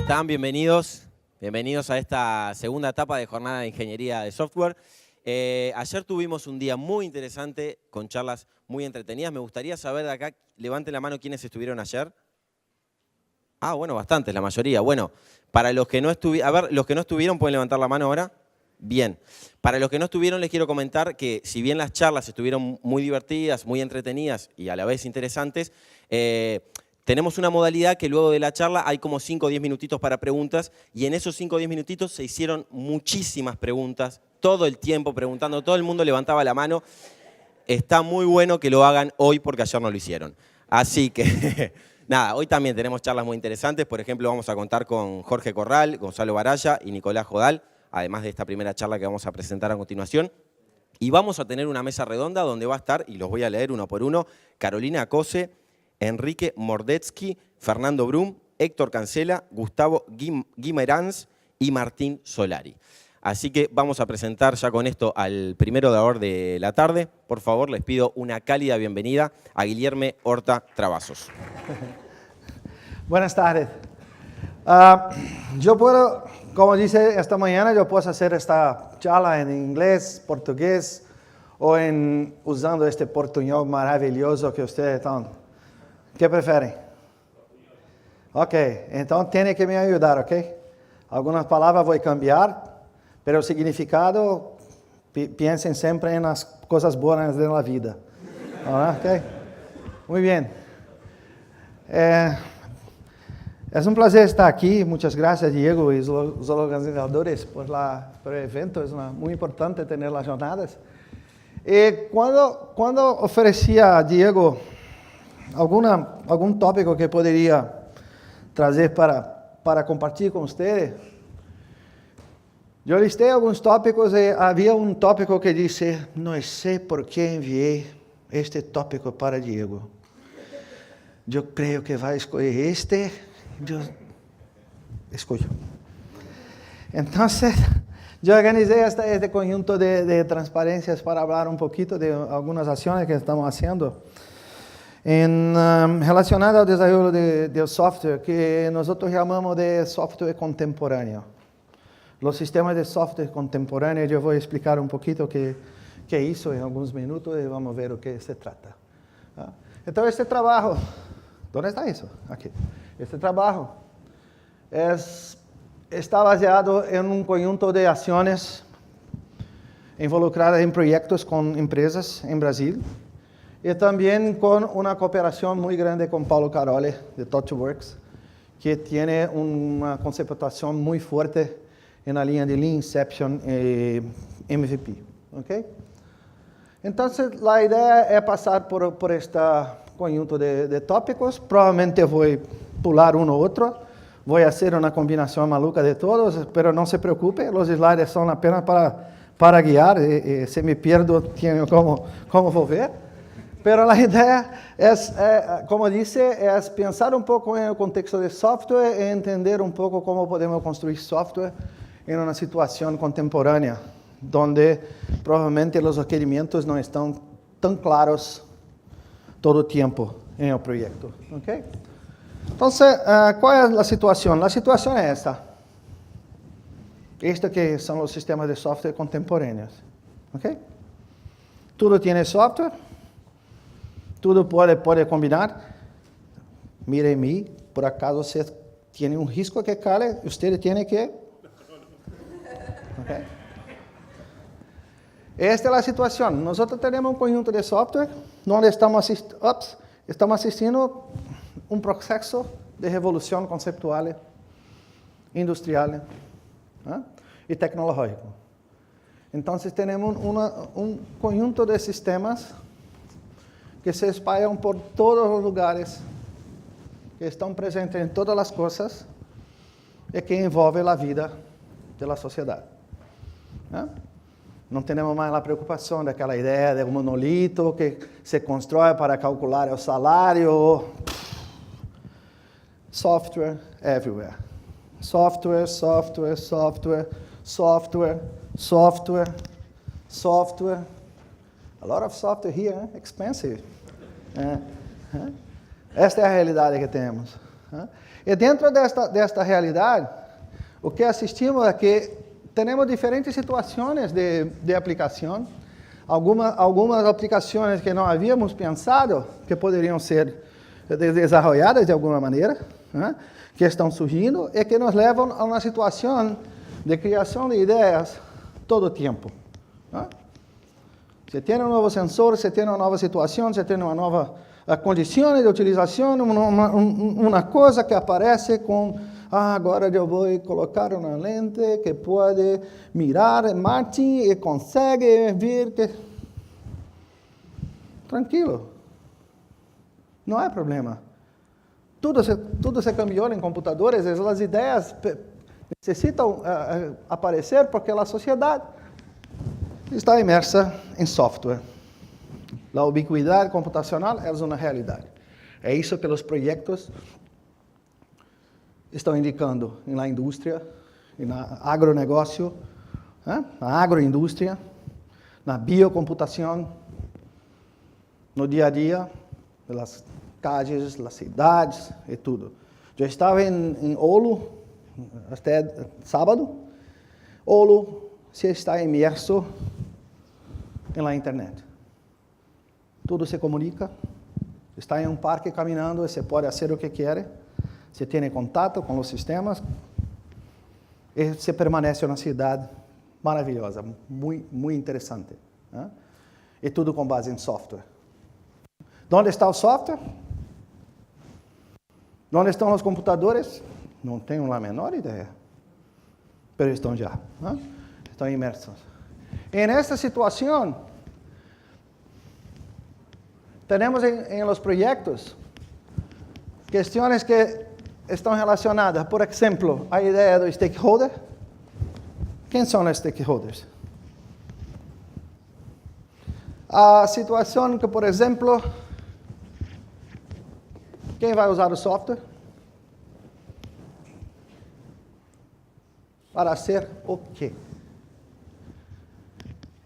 están? Bienvenidos. Bienvenidos a esta segunda etapa de Jornada de Ingeniería de Software. Ayer tuvimos un día muy interesante con charlas muy entretenidas. Me gustaría saber de acá, levanten la mano quienes estuvieron ayer. Ah, bueno, bastantes, la mayoría. Bueno, para los que no estuvieron, a ver, los que no estuvieron pueden levantar la mano ahora. Bien. Para los que no estuvieron les quiero comentar que si bien las charlas estuvieron muy divertidas, muy entretenidas y a la vez interesantes, tenemos una modalidad que luego de la charla hay como 5 o 10 minutitos para preguntas y en esos 5 o 10 minutitos se hicieron muchísimas preguntas, todo el tiempo preguntando, todo el mundo levantaba la mano. Está muy bueno que lo hagan hoy porque ayer no lo hicieron. Así que, nada, hoy también tenemos charlas muy interesantes. Por ejemplo, vamos a contar con Jorge Corral, Gonzalo Baraya y Nicolás Jodal, además de esta primera charla que vamos a presentar a continuación. Y vamos a tener una mesa redonda donde va a estar, y los voy a leer uno por uno, Carolina Cose, Enrique Mordetsky, Fernando Brum, Héctor Cancela, Gustavo Guimerans y Martín Solari. Así que vamos a presentar ya con esto al primer orador de la tarde. Por favor, les pido una cálida bienvenida a Guillermo Horta Travassos. Buenas tardes. Yo puedo, como dice esta mañana, yo puedo hacer esta charla en inglés, portugués o usando este portuñol maravilloso que ustedes están. ¿Qué prefieren? Ok, entonces tiene que me ayudar, ok? Algunas palabras voy a cambiar, pero el significado, piensen siempre en las cosas buenas de la vida. Ok, muy bien. Es un placer estar aquí. Muchas gracias, Diego, y los organizadores por el evento. Es muy importante tener las jornadas. Cuando ofrecía a Diego algum tópico que poderia trazer para compartilhar com vocês, eu listei alguns tópicos e havia um tópico que disse: não sei por que enviei este tópico para Diego. Eu creio que vai escolher este. Eu escolho. Então, eu organizei este conjunto de transparências para falar um pouquinho de algumas ações que estamos fazendo relacionado ao desenvolvimento de software que nós chamamos de software contemporâneo. Os sistemas de software contemporâneo, eu vou explicar um pouquinho o que é isso em alguns minutos e vamos ver o que se trata. Então, este trabalho, onde está isso? Aqui. Este trabalho está baseado em um conjunto de ações involucradas em projetos com empresas em Brasil, e também com uma cooperação muito grande com Paulo Caroli, de ThoughtWorks, que tem uma conceptuação muito forte na linha de Lean, Inception e MVP. Okay? Então, a ideia é passar por este conjunto de tópicos. Provavelmente vou pular um ou outro. Vou fazer uma combinação maluca de todos, mas não se preocupe, os slides são apenas para guiar. E se me perdo, tenho como vou ver. Pero a ideia é, como disse, é pensar um pouco no contexto de software e entender um pouco como podemos construir software em uma situação contemporânea, onde provavelmente os requerimentos não estão tão claros todo o tempo em o projeto. Okay? Então, qual é a situação? A situação é esta. Estes que são os sistemas de software contemporâneos. Okay? Tudo tem software. Tudo pode combinar. Mire-me, por acaso você tem risco que cale, você tem que... Okay. Esta é a situação. Nós temos um conjunto de software onde estamos assistindo um processo de revolução conceptual, industrial e tecnológico. Então, temos um conjunto de sistemas que se espalham por todos os lugares, que estão presentes em todas as coisas e que envolvem a vida da sociedade. Não temos mais a preocupação daquela ideia de um monolito que se constrói para calcular o salário. Software everywhere. Software, software, software, software, software, software. A lot of software here, expensive. Esta é a realidade que temos. E dentro desta realidade, o que assistimos é que temos diferentes situações de aplicação. Algumas aplicações que não havíamos pensado que poderiam ser desenvolvidas de alguma maneira, que estão surgindo e que nos levam a uma situação de criação de ideias todo o tempo. Você tem um novo sensor, você tem uma nova situação, você tem uma nova condição de utilização, uma coisa que aparece com, agora eu vou colocar uma lente que pode mirar Martin e consegue ver que... Tranquilo, não é problema. Tudo se cambiou em computadores, as ideias necessitam aparecer porque a sociedade está imersa em software. A ubiquidade computacional é uma realidade. É isso que os projetos estão indicando na indústria, na agronegócio, na agroindústria, na biocomputação, no dia a dia, nas casas, nas cidades e tudo. Eu estava em Oulu, até sábado. Oulu se está imerso na internet. Tudo se comunica. Está em um parque caminhando, você pode fazer o que quer. Você tem contato com os sistemas. E você permanece na cidade maravilhosa, muito interessante. E tudo com base em software. Onde está o software? Onde estão os computadores? Não tenho a menor ideia. Mas estão já. Estão imersos. E nesta situação, temos em los projetos questões que estão relacionadas, por exemplo, a ideia do stakeholder. Quem são os stakeholders? A situação que, por exemplo, quem vai usar o software? Para ser o quê?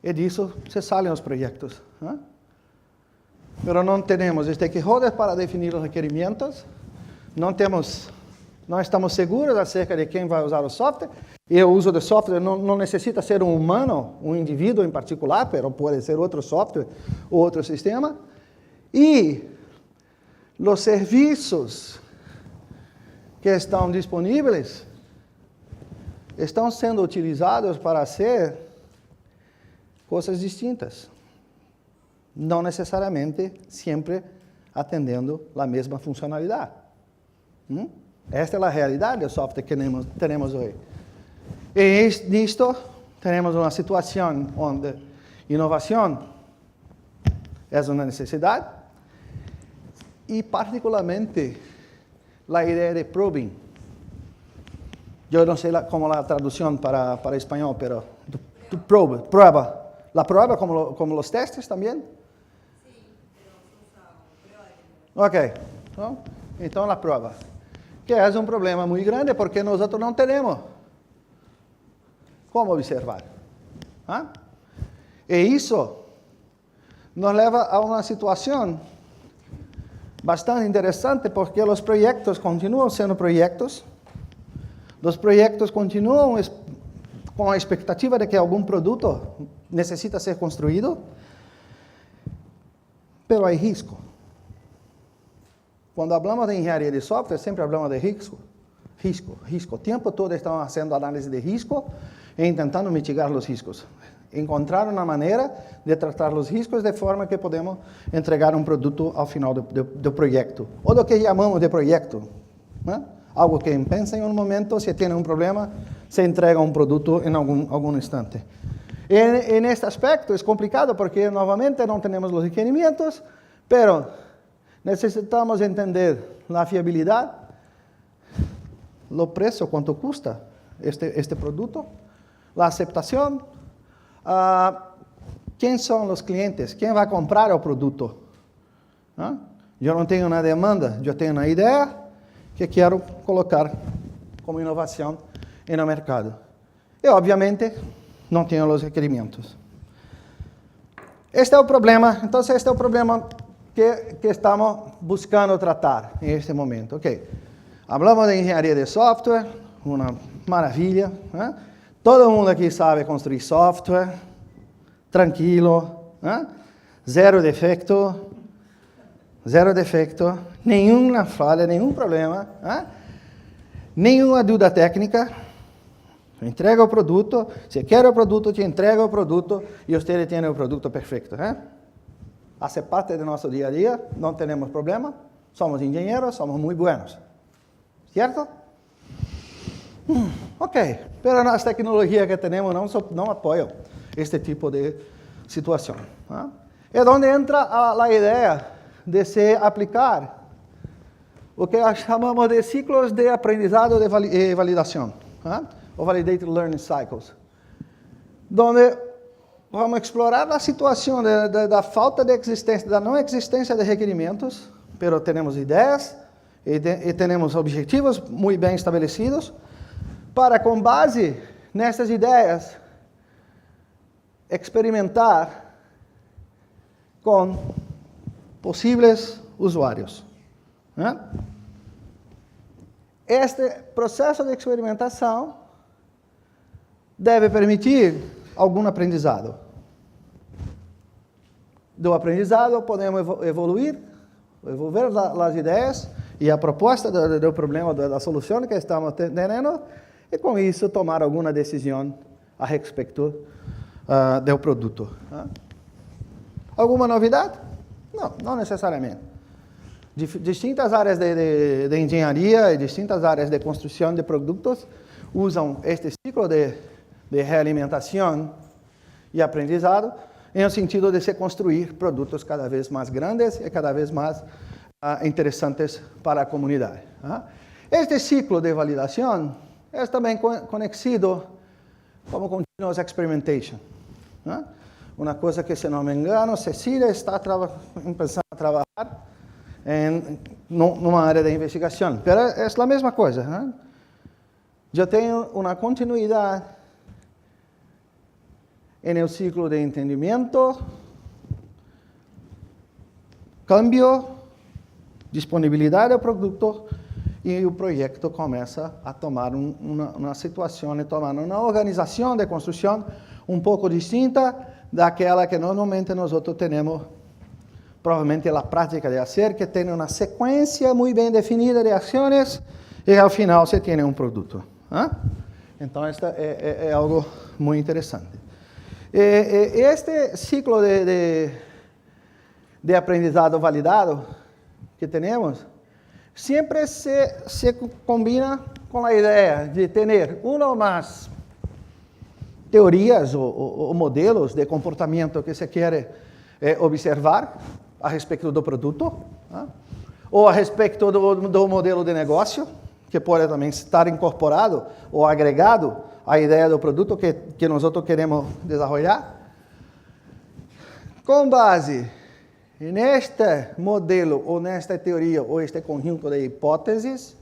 E disso se saem os projetos. Mas não temos stakeholders para definir os requerimentos, não estamos seguros acerca de quem vai usar o software, e o uso do software não necessita ser um humano, um indivíduo em particular, mas pode ser outro software ou outro sistema. E os serviços que estão disponíveis estão sendo utilizados para ser coisas distintas. Não necessariamente sempre atendendo a mesma funcionalidade. Esta é a realidade do software que temos hoje. E nisto, temos uma situação onde inovação é uma necessidade e, particularmente, a ideia de probing. Eu não sei como a tradução para espanhol, pero prueba. ¿La prueba como los testes también? Sí, pero se usa prueba de... Ok, então a prova. Que é um problema muito grande porque nós não temos como observar. E isso nos leva a uma situação bastante interessante porque os projetos continuam sendo projetos, os projetos continuam com a expectativa de que algum produto necessita ser construído, mas há risco. Quando falamos de engenharia de software, sempre falamos de risco. O tempo todo estão fazendo análise de risco e tentando mitigar os riscos. Encontrar uma maneira de tratar os riscos de forma que podemos entregar um produto ao final do projeto. Ou do que chamamos de projeto. Algo que pensa em um momento, se tem um problema, se entrega um produto em algum instante. E neste aspecto é complicado porque, novamente, não temos os requerimentos, mas necessitamos entender a fiabilidade, o preço, quanto custa este produto, a aceitação, quem são os clientes, quem vai comprar o produto. Eu não tenho uma demanda, eu tenho uma ideia que quero colocar como inovação no mercado. E, obviamente, não tenho os requerimentos. Este é o problema. Então, este é o problema que estamos buscando tratar neste momento. Ok. Hablamos de engenharia de software, uma maravilha. Né? Todo mundo aqui sabe construir software, tranquilo, né? Zero defeito, nenhuma falha, nenhum problema, né? Nenhuma dúvida técnica. Entrega o produto, se quer o produto, te entrega o produto e você tem o produto perfeito. Né? Faz parte do nosso dia a dia, não temos problema, somos engenheiros, somos muito buenos. Certo? Ok, mas as tecnologias que temos não apoiam este tipo de situação. Né? É onde entra a ideia de se aplicar o que chamamos de ciclos de aprendizado e validação, né? O Validated Learning Cycles, onde vamos explorar a situação da falta de existência, da não existência de requerimentos, mas temos ideias e temos objetivos muito bem estabelecidos, para, com base nessas ideias, experimentar com possíveis usuários. Né? Este processo de experimentação deve permitir algum aprendizado. Do aprendizado podemos evolver as ideias e a proposta do problema, da solução que estamos tendo, e com isso tomar alguma decisão a respeito do produto. Alguma novidade? Não necessariamente. Distintas áreas de engenharia e distintas áreas de construção de produtos usam este ciclo de realimentação e aprendizado em o sentido de se construir produtos cada vez mais grandes e cada vez mais interessantes para a comunidade. Este ciclo de validação é também conhecido como Continuous Experimentation. Uma coisa que, se não me engano, Cecília está pensando a trabalhar numa área de investigação. Mas é a mesma coisa. Eu tenho uma continuidade no ciclo de entendimento, cambio, disponibilidade do produto, e o projeto começa a tomar uma situação, a tomar uma organização de construção um pouco distinta daquela que normalmente nós temos, provavelmente a prática de fazer, que tem uma sequência muito bem definida de ações e ao final se tem um produto. Então, esta é algo muito interessante. Este ciclo de aprendizado validado que temos sempre se combina com a ideia de ter uma ou mais teorias ou modelos de comportamento que se quer observar a respeito do produto, ou a respeito do modelo de negócio, que pode também estar incorporado ou agregado à ideia do produto que nós queremos desenvolver. Com base neste modelo, ou nesta teoria, ou este conjunto de hipóteses,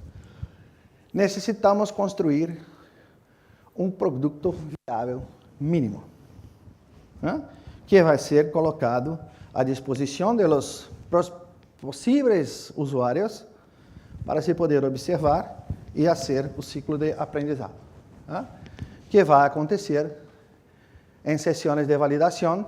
necessitamos construir um produto viável mínimo, que vai ser colocado à disposição dos possíveis usuários para se poder observar e fazer o ciclo de aprendizado, que vai acontecer em sessões de validação,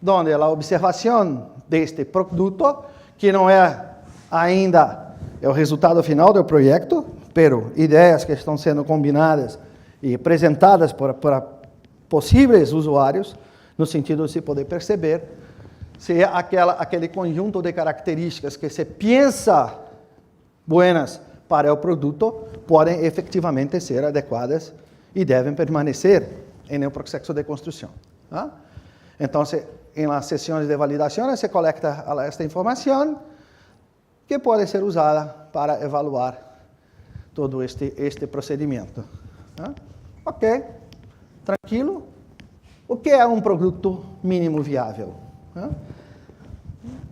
onde a observação deste produto, que não é ainda o resultado final do projeto, pero ideias que estão sendo combinadas e apresentadas para possíveis usuários, no sentido de se poder perceber se aquele conjunto de características que se pensa buenas para o produto podem efetivamente ser adequadas e devem permanecer no processo de construção. Então, em las sessões de validação, se coleta esta informação que pode ser usada para evaluar todo este procedimento. Ok, tranquilo. O que é um produto mínimo viável?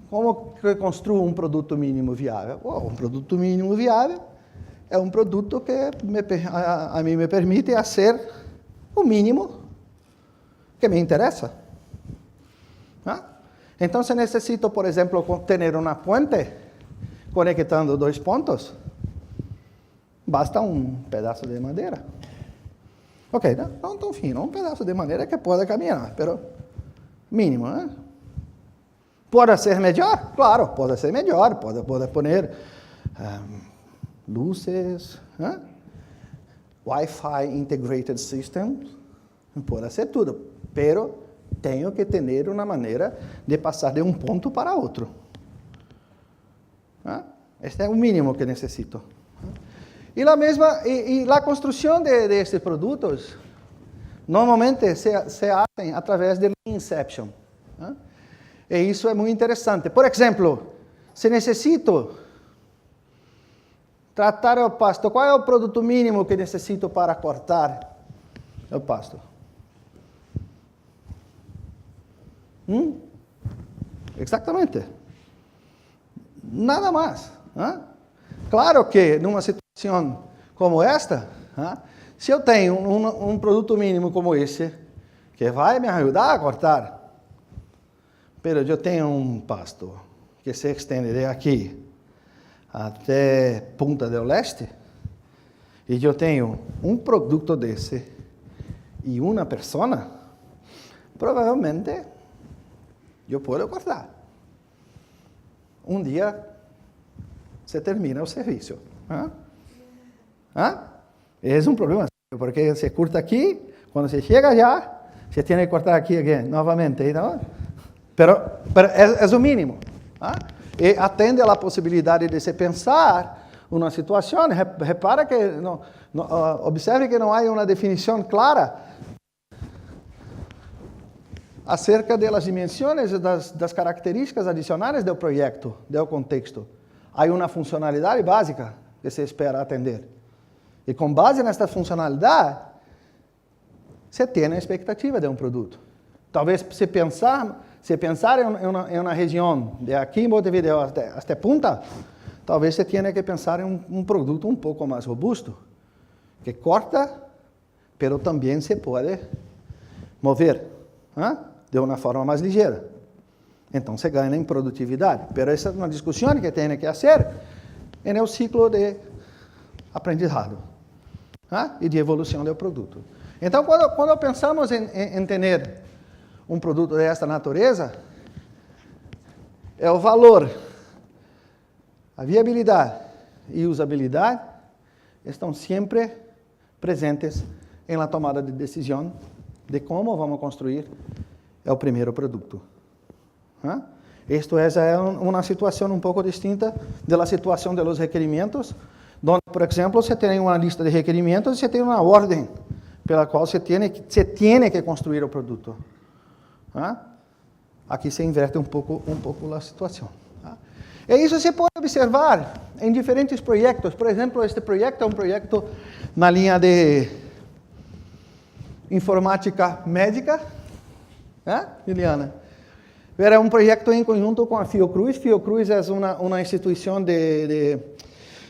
Como que construo um produto mínimo viável? Um produto mínimo viável é um produto que a mim me permite fazer o mínimo que me interessa. Então, se necessito, por exemplo, ter uma ponte conectando dois pontos, basta um pedaço de madeira. Ok, não tão fino, um pedaço de madeira que pode caminhar, mas mínimo, né? Pode ser melhor? Claro, pode ser melhor, pode poner luzes, Wi-Fi Integrated System, pode ser tudo, pero tenho que ter uma maneira de passar de um ponto para outro. Este é o mínimo que necessito. E a construção de estes produtos normalmente se fazem através de Lean Inception. E isso é muito interessante. Por exemplo, se necessito tratar o pasto, qual é o produto mínimo que necessito para cortar o pasto? Exatamente. Nada mais. Claro que numa situação como esta, se eu tenho um produto mínimo como esse, que vai me ajudar a cortar, mas eu tenho um pasto que se estende de aqui até Punta del Este, e eu tenho um produto desse e uma pessoa, provavelmente eu posso cortar. Um dia se termina o serviço. É um problema, porque se corta aqui, quando se chega já, se tem que cortar aqui novamente. Então, pero é o mínimo. E atende a possibilidade de se pensar uma situação. Repara que, observe que não há uma definição clara acerca das dimensões e das características adicionais do projeto, do contexto. Há uma funcionalidade básica que se espera atender. E com base nesta funcionalidade, se tem a expectativa de um produto. Talvez se pensar em uma região de aqui em Montevideo até Punta, talvez se tenha que pensar em um produto um pouco mais robusto, que corta, pero também se pode mover de uma forma mais ligeira. Então se ganha em produtividade. Pero essa é uma discussão que tem que fazer no ciclo de aprendizado e de evolução do produto. Então, quando pensamos em ter um produto desta natureza, é o valor, a viabilidade e usabilidade estão sempre presentes em la tomada de decisão de como vamos construir o primeiro produto. Isto é uma situação um pouco distinta da situação dos requerimentos, onde, por exemplo, você tem uma lista de requerimentos e você tem uma ordem pela qual você tem que construir o produto. Aqui se inverte um pouco a situação. E isso se pode observar em diferentes projetos. Por exemplo, este projeto é um projeto na linha de informática médica, Juliana? Era um projeto em conjunto com a Fiocruz. Fiocruz é uma instituição de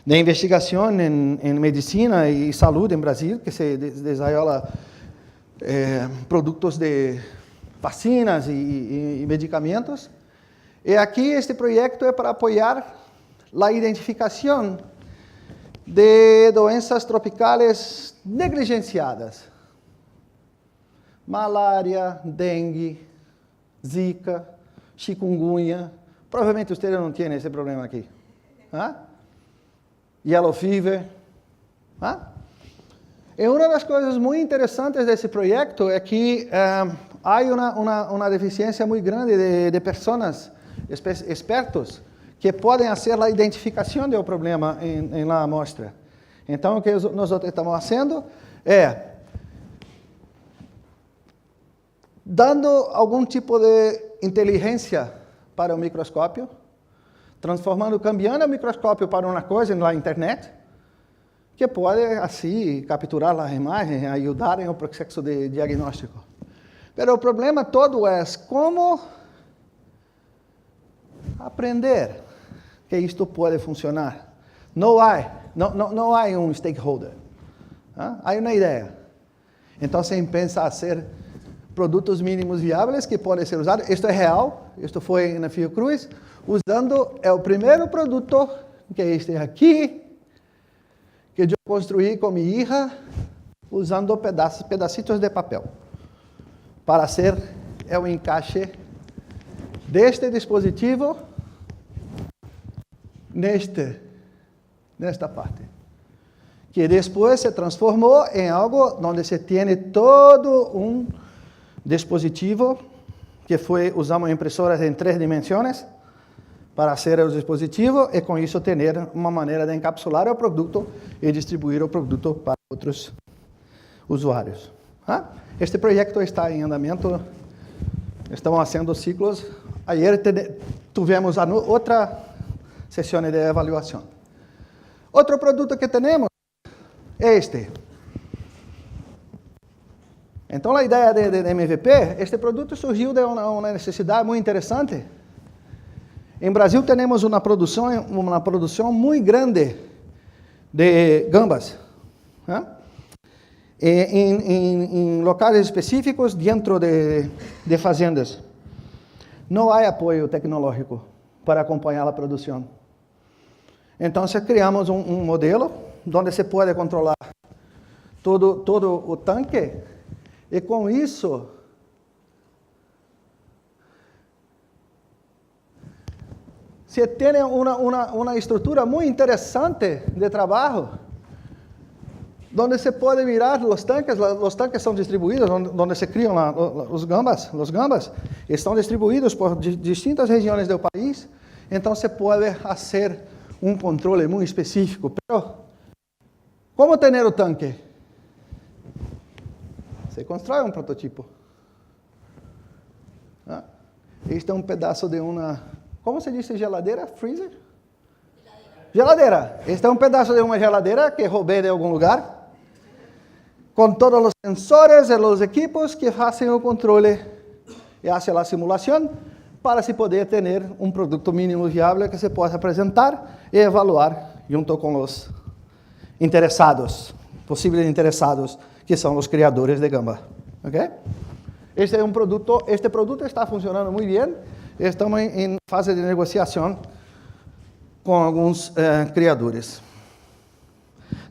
investigação em medicina e saúde em Brasil, que se desenvolve produtos de vacinas e medicamentos. E aqui este projeto é para apoiar a identificação de doenças tropicais negligenciadas. Malária, dengue, zika, chikungunya. Provavelmente vocês não têm esse problema aqui. Yellow fever. E uma das coisas muito interessantes desse projeto é que há uma deficiência muito grande de pessoas, expertos, que podem fazer a identificação do problema em la amostra. Então, o que nós estamos fazendo é dando algum tipo de inteligência para o microscópio, cambiando o microscópio para uma coisa na internet, que pode, assim, capturar as imagens e ajudar no processo de diagnóstico. Mas o problema todo é como aprender que isto pode funcionar. Não há um stakeholder. Há uma ideia. Então, se pensa a ser produtos mínimos viáveis que podem ser usados. Isto é real. Isto foi na Fiocruz. Usando o primeiro produto, que é este aqui, que eu construí com minha hija usando pedacitos de papel para ser o encaixe deste dispositivo nesta parte, que depois se transformou em algo onde se tem todo um dispositivo que usamos impressoras em 3 dimensões para fazer o dispositivo e com isso ter uma maneira de encapsular o produto e distribuir o produto para outros usuários. Este projeto está em andamento, estamos fazendo ciclos. Ayer tivemos outra sessão de avaliação. Outro produto que temos é este. Então, a ideia de MVP, este produto surgiu de uma necessidade muito interessante. Em Brasil, temos uma produção muito grande de gambas. Em locais específicos dentro de fazendas. Não há apoio tecnológico para acompanhar a produção. Então, criamos um modelo onde se pode controlar todo o tanque e com isso se tem uma estrutura muito interessante de trabalho, onde se pode mirar os tanques são distribuídos, onde se criam os gambas estão distribuídos por distintas regiões do país, então se pode fazer um controle muito específico. Pero, como ter o tanque? Se constrói um prototipo. Este é um pedaço de como se diz geladeira? Freezer? Geladeira. Este é um pedaço de uma geladeira que roubei de algum lugar, com todos os sensores e os equipos que fazem o controle e fazem a simulação para se poder ter um produto mínimo viável que se possa apresentar e evaluar junto com os interessados, possíveis interessados, que são os criadores de gamba. Okay? Este produto está funcionando muito bem. Estamos em fase de negociação com alguns criadores.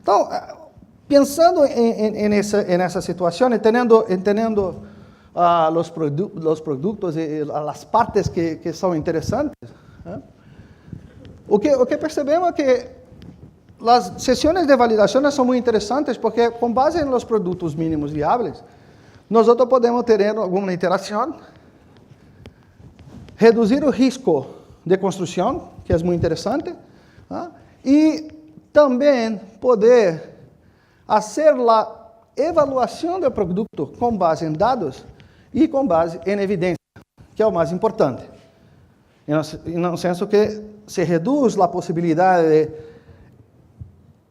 Então, pensando nessa situação, entendendo os produtos e as partes que são interessantes, o que percebemos é que as sessões de validação são muito interessantes porque, com base nos produtos mínimos viáveis, nós podemos ter alguma interação, reduzir o risco de construção, que é muito interessante, e também poder fazer a avaliação do produto com base em dados e com base em evidência, que é o mais importante. No senso que se reduz a possibilidade de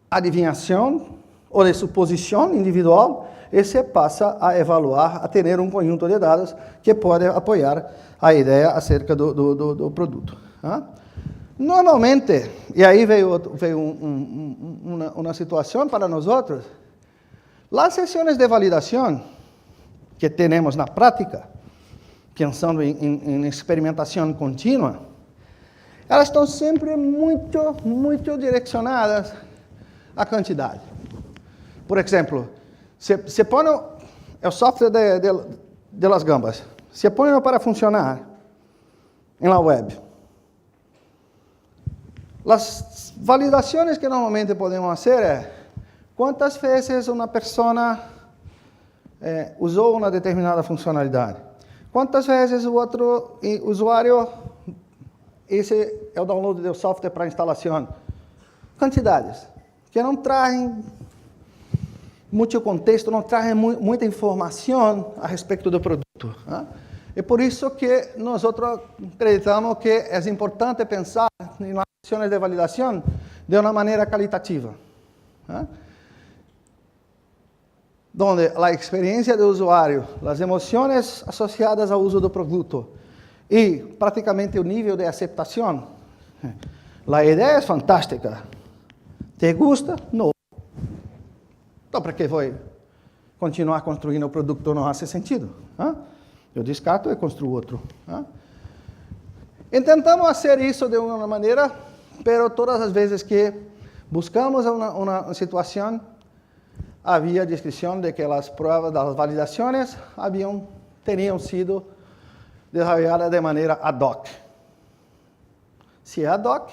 adivinhação ou de suposição individual e se passa a evaluar, a ter um conjunto de dados que pode apoiar a ideia acerca do produto. Normalmente, e aí veio uma situação para nós outros, as sessões de validação que temos na prática, pensando em experimentação contínua, elas estão sempre muito direcionadas à quantidade. Por exemplo, se põe o software de las gambas, se põe para funcionar na web. As validações que normalmente podemos fazer é quantas vezes uma pessoa usou uma determinada funcionalidade. Quantas vezes o outro usuário, esse é o download do software para instalação. Quantidades que não trazem muito contexto, não trazem muita informação a respeito do produto. É por isso que nós acreditamos que é importante pensar em sessões de validação de uma maneira qualitativa. Onde a experiência do usuário, as emoções associadas ao uso do produto e praticamente o nível de aceitação. A ideia é fantástica. ¿Te gusta? Não. Então, para que vou continuar construindo o produto? Não faz sentido. Eu descarto e construo outro. Tentamos fazer isso de uma maneira, mas todas as vezes que buscamos uma situação, havia descrição de que as provas das validações teriam sido desarrolladas de maneira ad hoc. Se é ad hoc,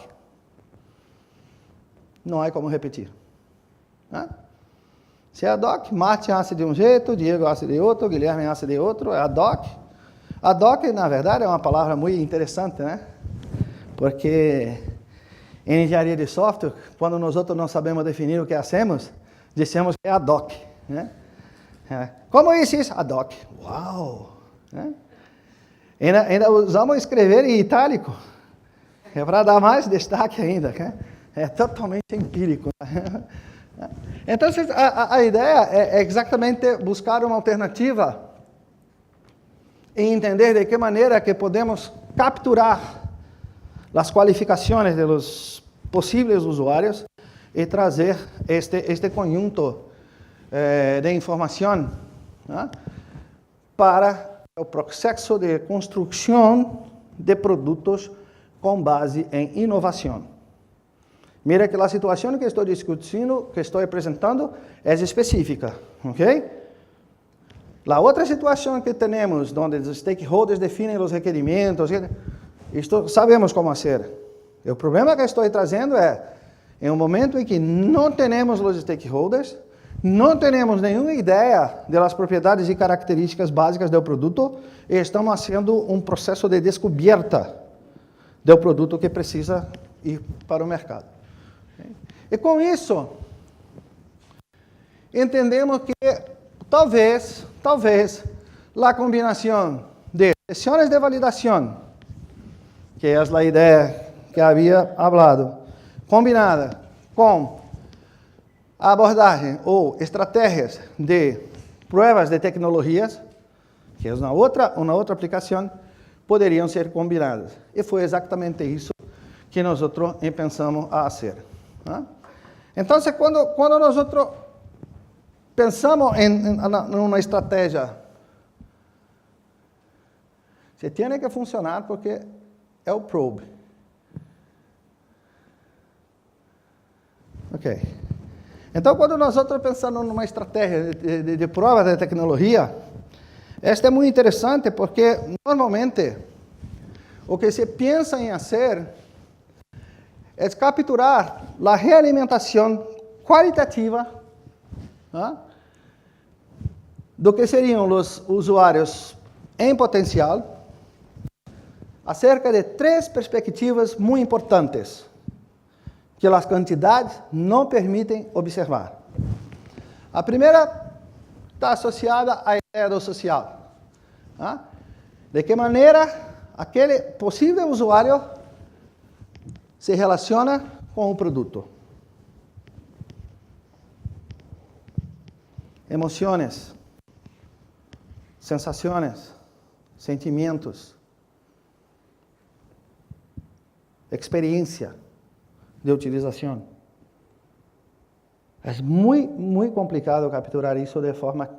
não há como repetir. Né? Se é ad hoc, Martin hace de um jeito, Diego hace de outro, Guilherme hace de outro, é ad hoc. Ad hoc, na verdade, é uma palavra muito interessante, né? Porque em engenharia de software, quando nós outros não sabemos definir o que hacemos, dizemos que é ad hoc. Né? Como isso? Ad hoc. Uau! Né? Ainda usamos escrever em itálico. É para dar mais destaque ainda. Né? É totalmente empírico. Então, a ideia é exatamente buscar uma alternativa e entender de que maneira que podemos capturar as qualificações dos possíveis usuários e trazer este conjunto de informação, né, para o processo de construção de produtos com base em inovação. Mira que a situação que estou discutindo, que estou apresentando, é específica, ok? A outra situação que temos, onde os stakeholders definem os requerimentos, isto sabemos como fazer. O problema que estou trazendo é, em um momento em que não temos os stakeholders, não temos nenhuma ideia das propriedades e características básicas do produto, e estamos fazendo um processo de descoberta do produto que precisa ir para o mercado. E com isso, entendemos que talvez, a combinação de sessões de validação, que é a ideia que havia falado, combinada com a abordagem ou estratégias de pruebas de tecnologias, que é uma outra aplicação, poderiam ser combinadas. E foi exatamente isso que nós pensamos a fazer. Né? Então, quando nós pensamos em uma estratégia, se tem que funcionar porque é o probe. Ok. Então, quando nós pensamos numa estratégia de prova de tecnologia, esta é muito interessante porque, normalmente, o que se pensa em fazer é capturar a realimentação qualitativa, né, do que seriam os usuários em potencial, acerca de 3 perspectivas muito importantes que as quantidades não permitem observar. A primeira está associada à ideia do social. Né? De que maneira aquele possível usuário se relaciona com o produto. Emoções, sensações, sentimentos, experiência de utilização. É muito complicado capturar isso de forma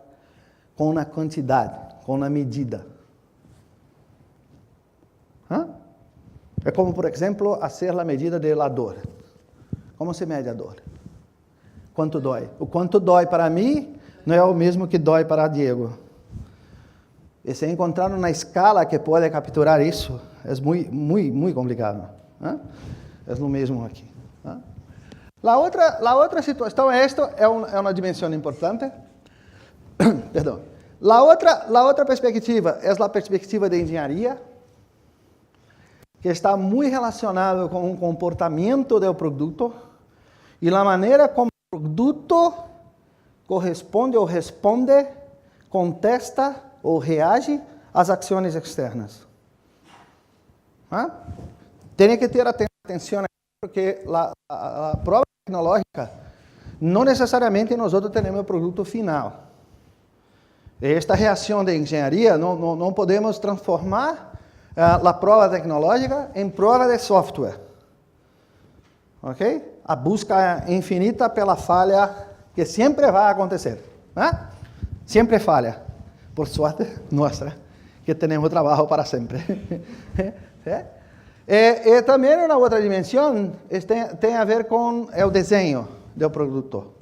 com uma quantidade, com uma medida. É como, por exemplo, fazer a medida da dor. Como se mede a dor? Quanto dói? O quanto dói para mim não é o mesmo que dói para Diego. E se encontrar uma escala que pode capturar isso, é muito complicado. É o mesmo aqui. A outra situação, esta é uma dimensão importante. Perdão. A outra perspectiva é a perspectiva de engenharia, que está muito relacionado com o comportamento do produto e a maneira como o produto corresponde ou responde, contesta ou reage às ações externas. Tem que ter atenção, porque a prova tecnológica, não necessariamente nós temos o produto final. Esta reação de engenharia, não podemos transformar a prova tecnológica em prova de software. Ok? A busca infinita pela falha que sempre vai acontecer. Sempre falha. Por sorte, nossa, que temos trabalho para sempre. E também uma outra dimensão tem a ver com o desenho do produto.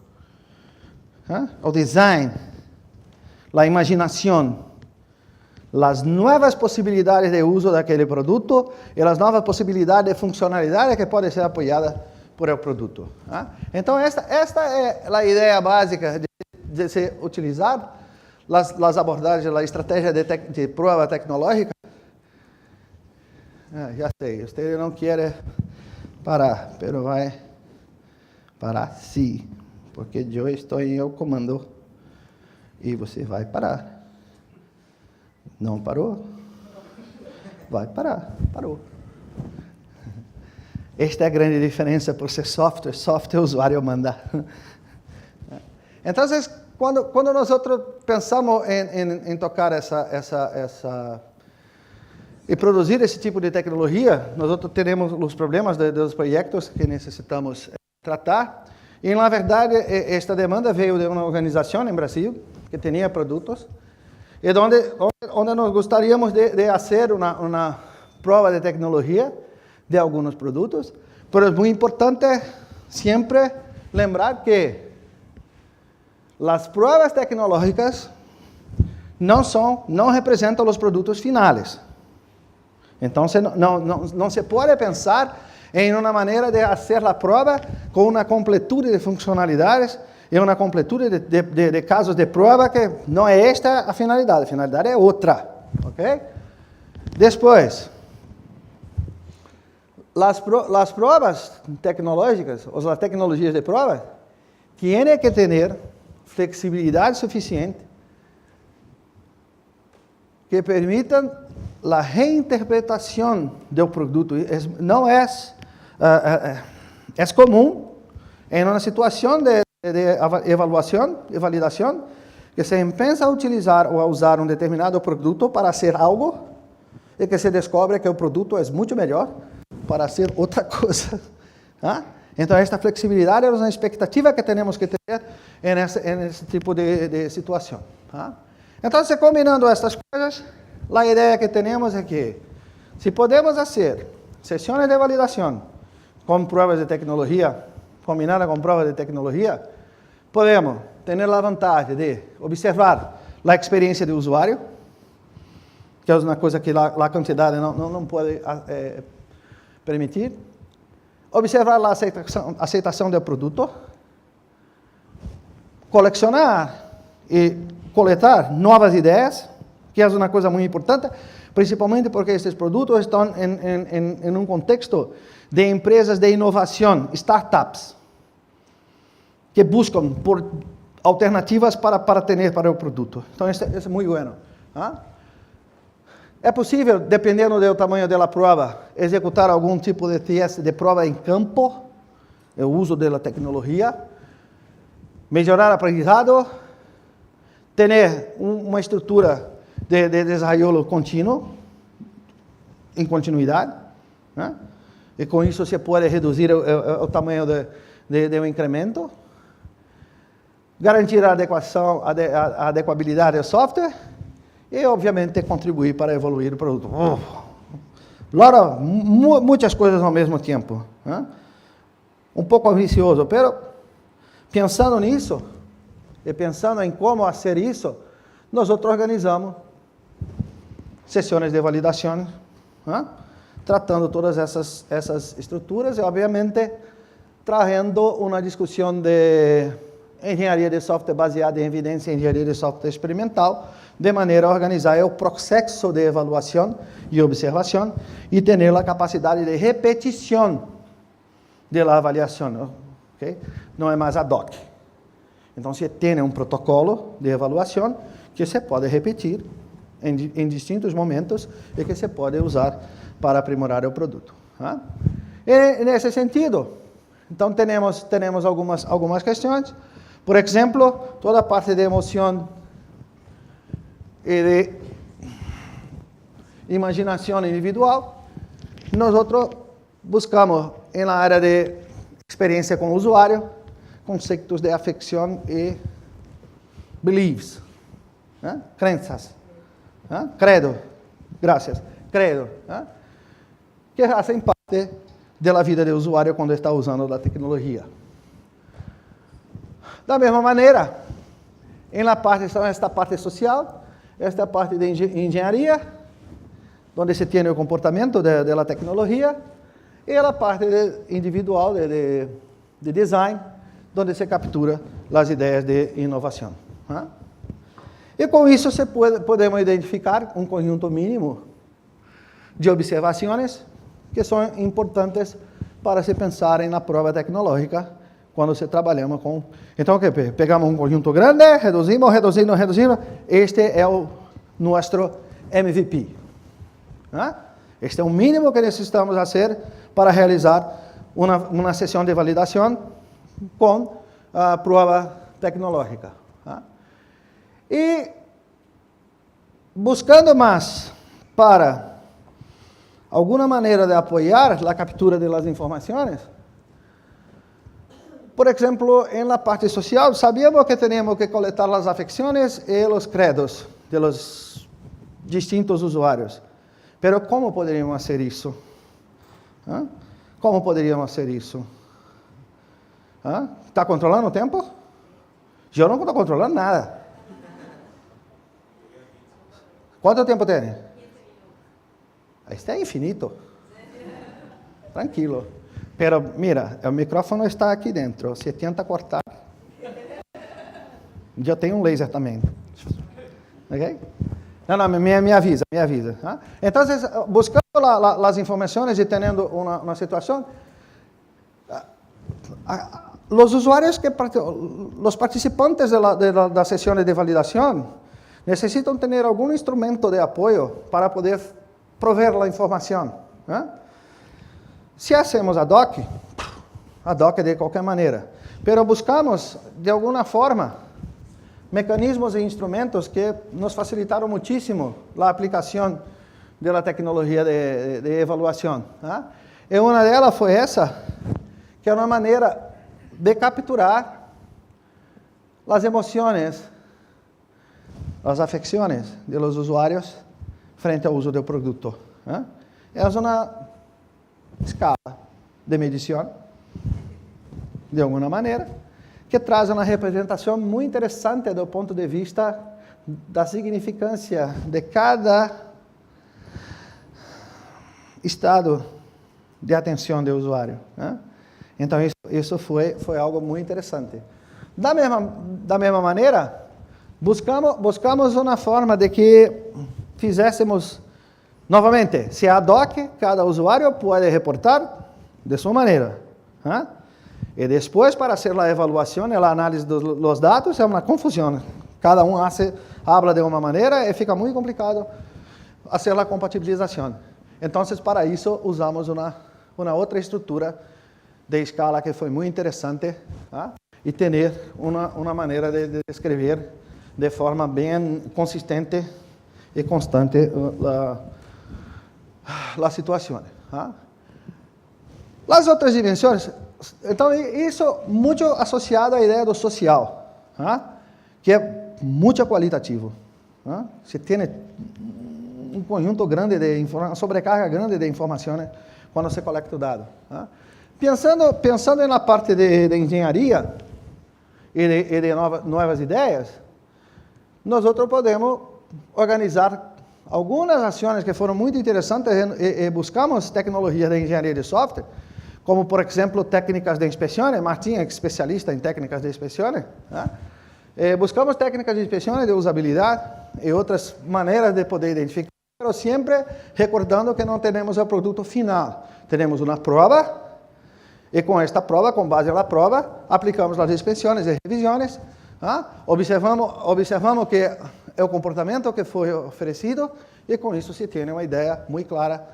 O design, a imaginação, as novas possibilidades de uso daquele produto e as novas possibilidades de funcionalidade que podem ser apoiadas por el produto. Então, esta é a ideia básica de se utilizar as abordagens, a estratégia de prova tecnológica. Já sei, você não quer parar, mas vai parar sim, porque eu estou em el comando e você vai parar. Não parou? Vai parar, parou. Esta é a grande diferença por ser software. Software, o usuário manda. Então, quando nós pensamos em tocar e produzir esse tipo de tecnologia, nós teremos os problemas dos projetos que necessitamos tratar. E, na verdade, esta demanda veio de uma organização em Brasil que tinha produtos e onde nós gostaríamos de fazer uma prova de tecnologia de alguns produtos, mas é muito importante sempre lembrar que as provas tecnológicas não representam os produtos finais. Então, não se pode pensar em uma maneira de fazer a prova com uma completude de funcionalidades e uma completude de casos de prova que não é esta a finalidade é outra. Ok? Depois, as provas tecnológicas, ou as tecnologias de prova, têm que ter flexibilidade suficiente que permitam a reinterpretação do produto. Não é comum em uma situação de evaluação e validação que se pensa utilizar ou usar um determinado produto para fazer algo e que se descobre que o produto é muito melhor para ser outra coisa. Então, esta flexibilidade é uma expectativa que temos que ter nesse tipo de situação. Então, se combinando estas coisas, a ideia que temos é que, se podemos fazer sessões de validação com provas de tecnologia, combinada com provas de tecnologia, podemos ter a vantagem de observar a experiência do usuário, que é uma coisa que a quantidade não pode permitir. Observar a aceitação do produto, colecionar e coletar novas ideias, que é uma coisa muito importante, principalmente porque esses produtos estão em um contexto de empresas de inovação, startups, que buscam por alternativas para ter para o produto. Então, isso é muito bueno. É possível, dependendo do tamanho da prova, executar algum tipo de teste de prova em campo, o uso da tecnologia, melhorar o aprendizado, ter uma estrutura de desenvolvimento contínuo, em continuidade, e com isso se pode reduzir o tamanho do incremento, garantir a adequabilidade do software, e, obviamente, contribuir para evoluir o produto. Muitas coisas ao mesmo tempo. Um pouco ambicioso, mas pensando nisso, e pensando em como fazer isso, nós organizamos sessões de validação, tratando todas essas estruturas e, obviamente, trazendo uma discussão de engenharia de software baseada em evidência e engenharia de software experimental, de maneira a organizar o processo de avaliação e observação e ter a capacidade de repetição da avaliação. Okay? Não é mais ad hoc. Então, se tem um protocolo de avaliação que se pode repetir em distintos momentos e que se pode usar para aprimorar o produto. E, nesse sentido, então, temos algumas questões. Por exemplo, toda a parte de emoção e de imaginação individual, nós buscamos, na área de experiência com o usuário, conceitos de afecção e beliefs, crenças, credo, graças, credo, que hacen parte de la vida del usuario cuando está usando la tecnología. Da mesma maneira, esta parte social, esta parte de engenharia, onde se tem o comportamento da tecnologia, e a parte individual de design, onde se captura as ideias de inovação. E com isso podemos identificar um conjunto mínimo de observações que são importantes para se pensar na prova tecnológica quando se trabalhamos com... Então, pegamos um conjunto grande, reduzimos. Este é o nosso MVP. Este é o mínimo que necessitamos fazer para realizar uma sessão de validação com a prova tecnológica. E buscando mais para alguma maneira de apoiar a captura das informações, por exemplo, em la parte social, sabíamos que teníamos que coletar as afecções e os credos de los distintos usuários. Pero como poderíamos fazer isso? Como poderíamos fazer isso? Está controlando o tempo? Eu não estou controlando nada. Quanto tempo tem? Este é infinito. Tranquilo. Pero mira, o microfone está aqui dentro. Se tenta cortar. Eu tenho um laser também. Ok? Não, me avisa. Então, buscando as informações e tendo uma situação, os usuários, os participantes da sessão de validação, necessitam ter algum instrumento de apoio para poder prover a informação. Se hacemos ad hoc de qualquer maneira, pero buscamos, de alguma forma, mecanismos e instrumentos que nos facilitaram muitíssimo a aplicação da tecnologia de avaliação. E uma delas foi essa, que é uma maneira de capturar as emoções, as afecções de los usuários frente ao uso do produto. É uma escala de medição, de alguma maneira, que traz uma representação muito interessante do ponto de vista da significância de cada estado de atenção do usuário. Então, isso foi algo muito interessante. Da mesma maneira, buscamos uma forma de que fizéssemos, novamente, se ad hoc, cada usuário pode reportar de sua maneira. E depois, para fazer a avaliação e a análise dos dados, é uma confusão. Cada um habla de uma maneira e fica muito complicado fazer a compatibilização. Então, para isso, usamos uma outra estrutura de escala que foi muito interessante e ter uma maneira de escrever de forma bem consistente e constante a situação. As outras dimensões, então, isso muito associado à ideia do social, que é muito qualitativo. Se tem um conjunto grande de informações, sobrecarga grande de informações quando se coleta o dado. Pensando na parte de engenharia e de novas ideias, nós podemos organizar algumas ações que foram muito interessantes e buscamos tecnologias de engenharia de software, como, por exemplo, técnicas de inspeção. Martim é especialista em técnicas de inspeção. Buscamos técnicas de inspeção de usabilidade e outras maneiras de poder identificar, mas sempre recordando que não temos o produto final. Temos uma prova, e com esta prova, com base na prova, aplicamos as inspeções e revisões, observamos que é o comportamento que foi oferecido, e com isso se tem uma ideia muito clara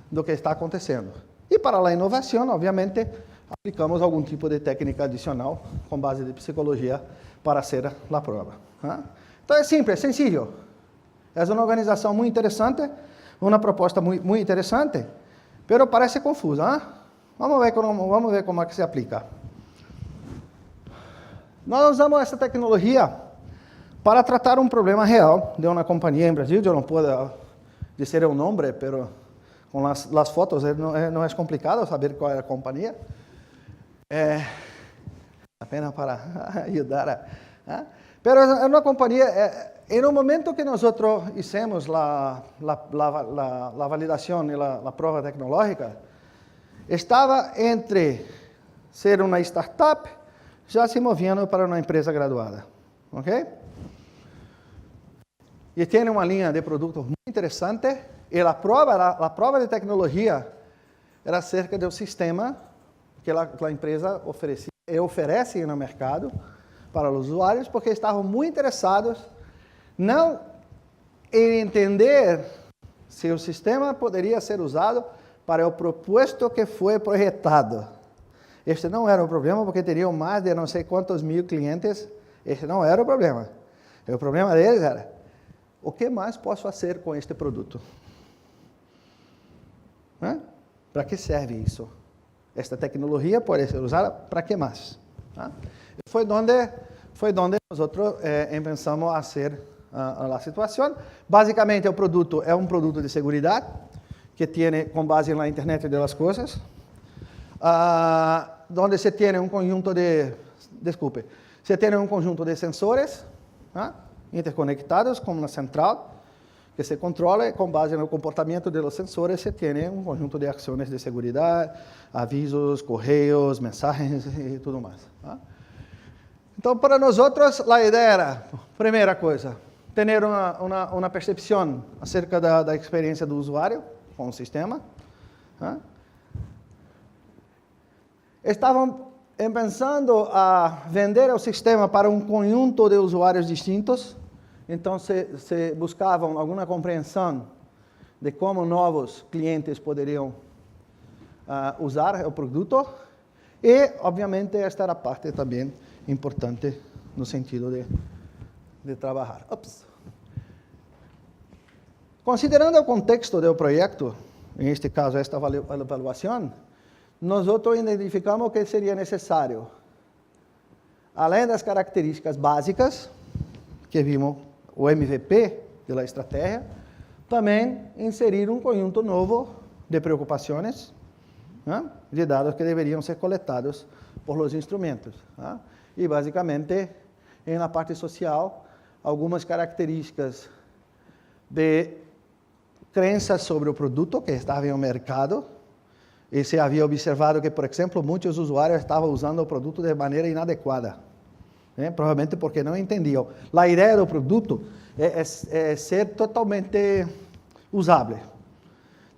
do que está acontecendo. E para a inovação, obviamente, aplicamos algum tipo de técnica adicional com base de psicologia para fazer a prova. Então é simples, é sencillo. É uma organização muito interessante, uma proposta muito interessante, mas parece confusa. Vamos ver como é que se aplica. Nós usamos essa tecnologia para tratar um problema real de uma companhia em Brasil. Eu não posso dizer o nome, mas com as fotos, não é complicado saber qual é a companhia. Apenas para ajudar Pero é uma companhia, no momento que nós fizemos a validação e a prova tecnológica, estava entre ser uma startup, já se movendo para uma empresa graduada. Ok? E tem uma linha de produtos muito interessante, e a prova de tecnologia era acerca do sistema que a empresa oferece no mercado para os usuários, porque estavam muito interessados não em entender se o sistema poderia ser usado para o propósito que foi projetado. Este não era o problema, porque teriam mais de não sei quantos mil clientes. Este não era o problema. O problema deles era, o que mais posso fazer com este produto? Para que serve isso? Esta tecnologia pode ser usada para que mais? Foi onde nós começamos a fazer a situação. Basicamente, o produto é um produto de segurança que tem com base na internet das coisas, onde se tem um conjunto de sensores interconectados com uma central que se controla, com base no comportamento dos sensores, se tem um conjunto de ações de segurança, avisos, correios, mensagens e tudo mais. Então, para nós, a ideia era, primeira coisa, ter uma percepção acerca da experiência do usuário com o sistema. Estavam pensando a vender o sistema para um conjunto de usuários distintos, então se buscavam alguma compreensão de como novos clientes poderiam usar o produto, e, obviamente, esta era a parte também importante no sentido de trabalhar. Considerando o contexto do projeto, em este caso, esta avaliação, nós identificamos que seria necessário, além das características básicas, que vimos, o MVP da estratégia, também inserir um conjunto novo de preocupações, de dados que deveriam ser coletados por os instrumentos. E, basicamente, na parte social, algumas características de crenças sobre o produto que estava no mercado, e se havia observado que, por exemplo, muitos usuários estavam usando o produto de maneira inadequada, provavelmente porque não entendiam. A ideia do produto é ser totalmente usável.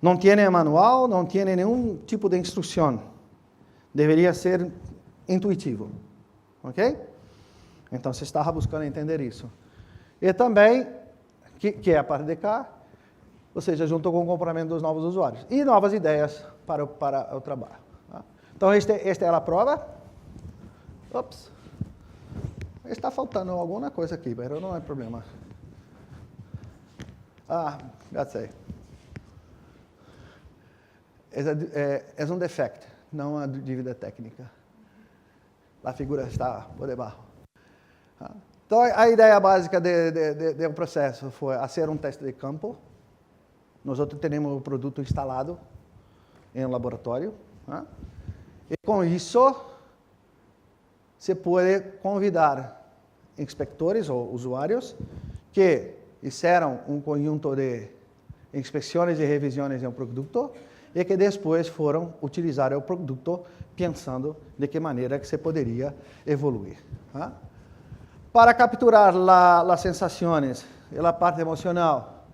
Não tem manual, não tem nenhum tipo de instrução. Deveria ser intuitivo. Ok? Então, você estava buscando entender isso. E também, que é a parte de cá, ou seja, junto com o comportamento dos novos usuários. E novas ideias para o trabalho. Então, esta é a prova. Está faltando alguma coisa aqui, mas não é problema. Já sei. É um defeito, não uma dívida técnica. A figura está por debaixo. Então, a ideia básica do processo foi fazer um teste de campo. Nós temos o produto instalado em um laboratório. E com isso, se pode convidar inspectores ou usuários que fizeram um conjunto de inspeções e revisões em um produto e que depois foram utilizar o produto pensando de que maneira que se poderia evoluir. Para capturar as sensações e a parte emocional,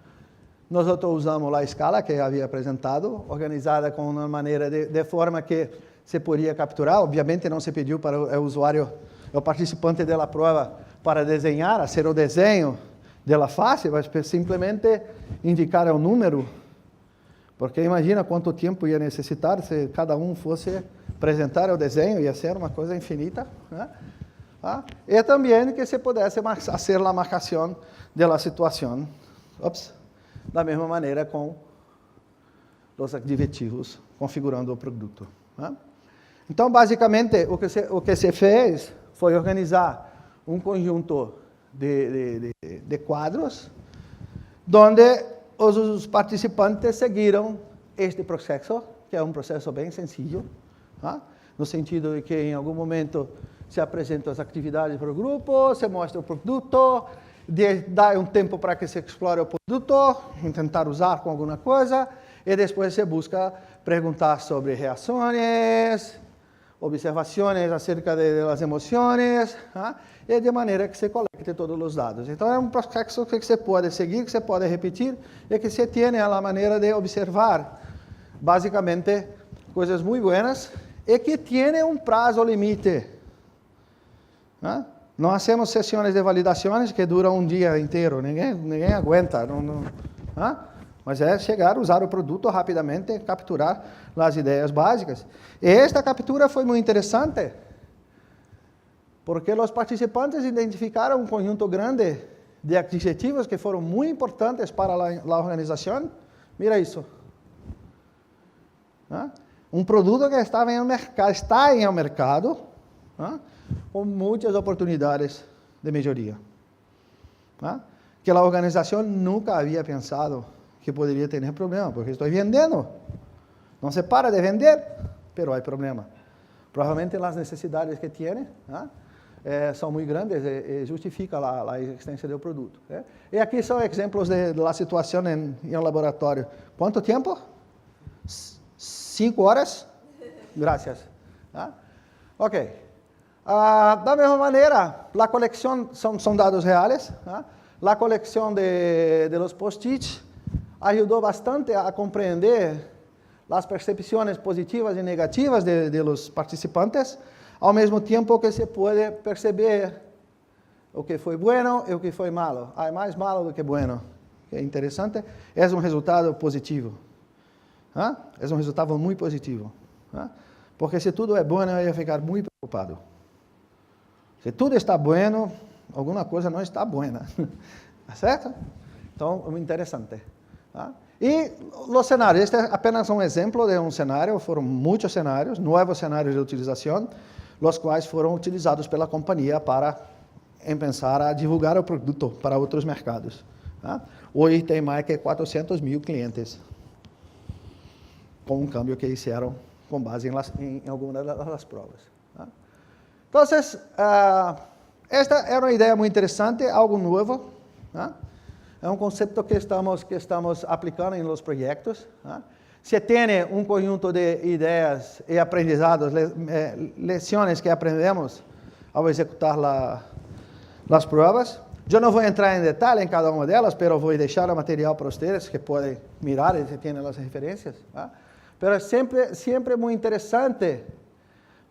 nós usamos a escala que havia apresentado, organizada com uma maneira de forma que se poderia capturar. Obviamente não se pediu para o usuário, o participante da prova, para desenhar, fazer o desenho da face, mas simplesmente indicar o número, porque imagina quanto tempo ia necessitar se cada um fosse apresentar o desenho, ia ser uma coisa infinita. E também que se pudesse fazer a marcação da situação, da mesma maneira com os adjetivos, configurando o produto. Então, basicamente, o que se fez foi organizar um conjunto de quadros, onde os participantes seguiram este processo, que é um processo bem sencillo, no sentido de que em algum momento se apresentam as atividades para o grupo, se mostra o produto, dá um tempo para que se explore o produto, tentar usar com alguma coisa, e depois se busca perguntar sobre reações, observações acerca das emoções, e de maneira que se colete todos os dados. Então é um processo que se pode seguir, que se pode repetir, e que se tem a maneira de observar, basicamente, coisas muito buenas, e que tem um prazo limite. Não hacemos sessões de validações que duram um dia inteiro, ninguém aguenta. Mas é chegar, usar o produto rapidamente, capturar as ideias básicas. E esta captura foi muito interessante, porque os participantes identificaram um conjunto grande de adjetivos que foram muito importantes para a organização. Mira isso. Um produto que está em mercado, com muitas oportunidades de melhoria, que a organização nunca havia pensado que poderia ter problema, porque estou vendendo, não se para de vender, mas há problema. Provavelmente as necessidades que tem são muito grandes e justifica a existência do produto. E aqui são exemplos da situação em um laboratório. Quanto tempo? 5 horas? Graças. Ok. Da mesma maneira, a coleção são dados reais. A coleção de los post-its ajudou bastante a compreender as percepções positivas e negativas de los participantes, ao mesmo tempo que se pode perceber o que foi bueno e o que foi malo. É mais malo do que bueno. Que é interessante. É um resultado positivo. É um resultado muito positivo. Porque se tudo é bom, eu ia ficar muito preocupado. Se tudo está bueno, alguma coisa não está buena. Certo? Então, é muito interessante. E os cenários, este é apenas um exemplo de um cenário, foram muitos cenários, novos cenários de utilização, os quais foram utilizados pela companhia para pensar a divulgar o produto para outros mercados. Hoje tem mais que 400 mil clientes, com um câmbio que fizeram com base em algumas das provas. Então, esta era uma ideia muito interessante, algo novo. É um conceito que estamos aplicando em los projetos. Se tem um conjunto de ideias e aprendizados, lições que aprendemos ao executar as provas. Eu não vou entrar em detalhe em cada uma delas, mas vou deixar o material para vocês que podem mirar e têm as referências. Mas é sempre muito interessante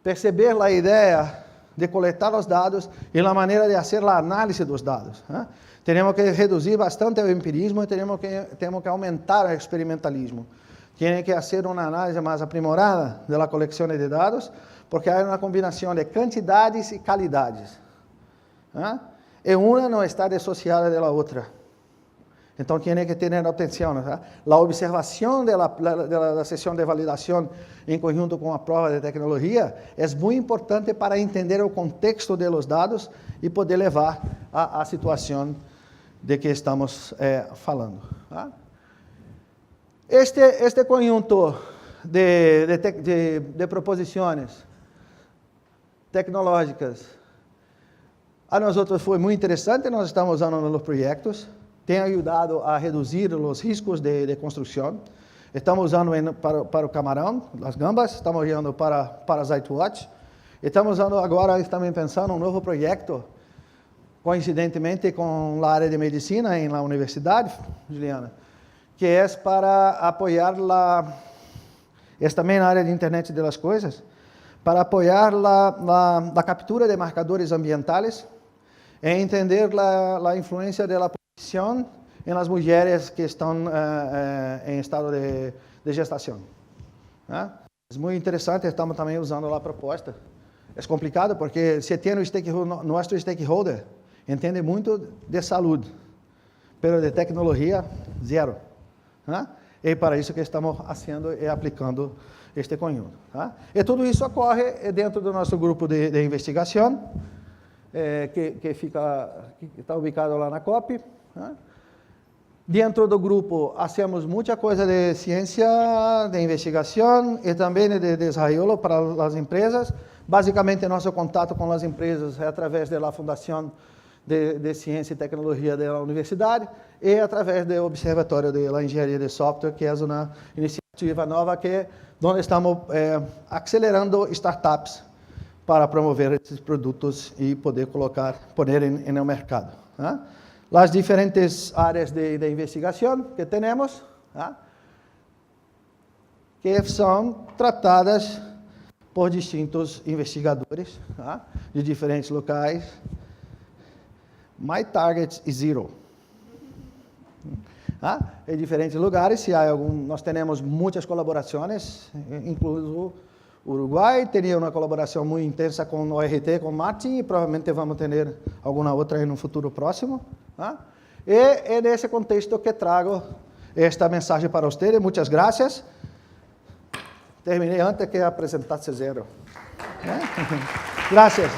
perceber a ideia de coletar os dados e a maneira de fazer a análise dos dados. Temos que reduzir bastante o empirismo e temos que aumentar o experimentalismo. Tem que fazer uma análise mais aprimorada da coleção de dados, porque há uma combinação de quantidades e qualidades. E uma não está dissociada da outra. Então, tem que ter atenção. A observação da sessão de validação em conjunto com a prova de tecnologia é muito importante para entender o contexto dos dados e poder levar à situação de que estamos falando. Este conjunto de proposições tecnológicas a nós foi muito interessante, nós estamos usando nos projetos, tem ajudado a reduzir os riscos de construção. Estamos usando para o camarão, as gambas, estamos usando para as Zitewatch. Estamos usando agora, também pensando um novo projeto, coincidentemente com a área de medicina na universidade, Juliana, que é para apoiar também na área de internet das coisas, para apoiar a captura de marcadores ambientais e entender a influência da posição em las mulheres que estão em estado de gestação. É muito interessante, estamos também usando a proposta. É complicado porque se tem nosso stakeholder entende muito de saúde, mas de tecnologia, zero. E para isso que estamos fazendo e aplicando este conjunto. E tudo isso ocorre dentro do nosso grupo de investigação, que está ubicado lá na COP, Dentro do grupo, hacemos muita coisa de ciência, de investigação e também de desenvolvimento para as empresas. Basicamente, nosso contato com as empresas é através da Fundação de Ciência e Tecnologia da Universidade e através do Observatório de Engenharia de Software, que é uma iniciativa nova onde estamos acelerando startups para promover esses produtos e poder poner no mercado. As diferentes áreas de investigação que temos, que são tratadas por distintos investigadores de diferentes locais. My target is zero. Em diferentes lugares, se há nós temos muitas colaborações, incluso o Uruguai teria uma colaboração muito intensa com o ORT, com o Martin, e provavelmente vamos ter alguma outra no futuro próximo. E é nesse contexto que trago esta mensagem para vocês. Muitas graças. Terminei antes que apresentasse zero. Graças.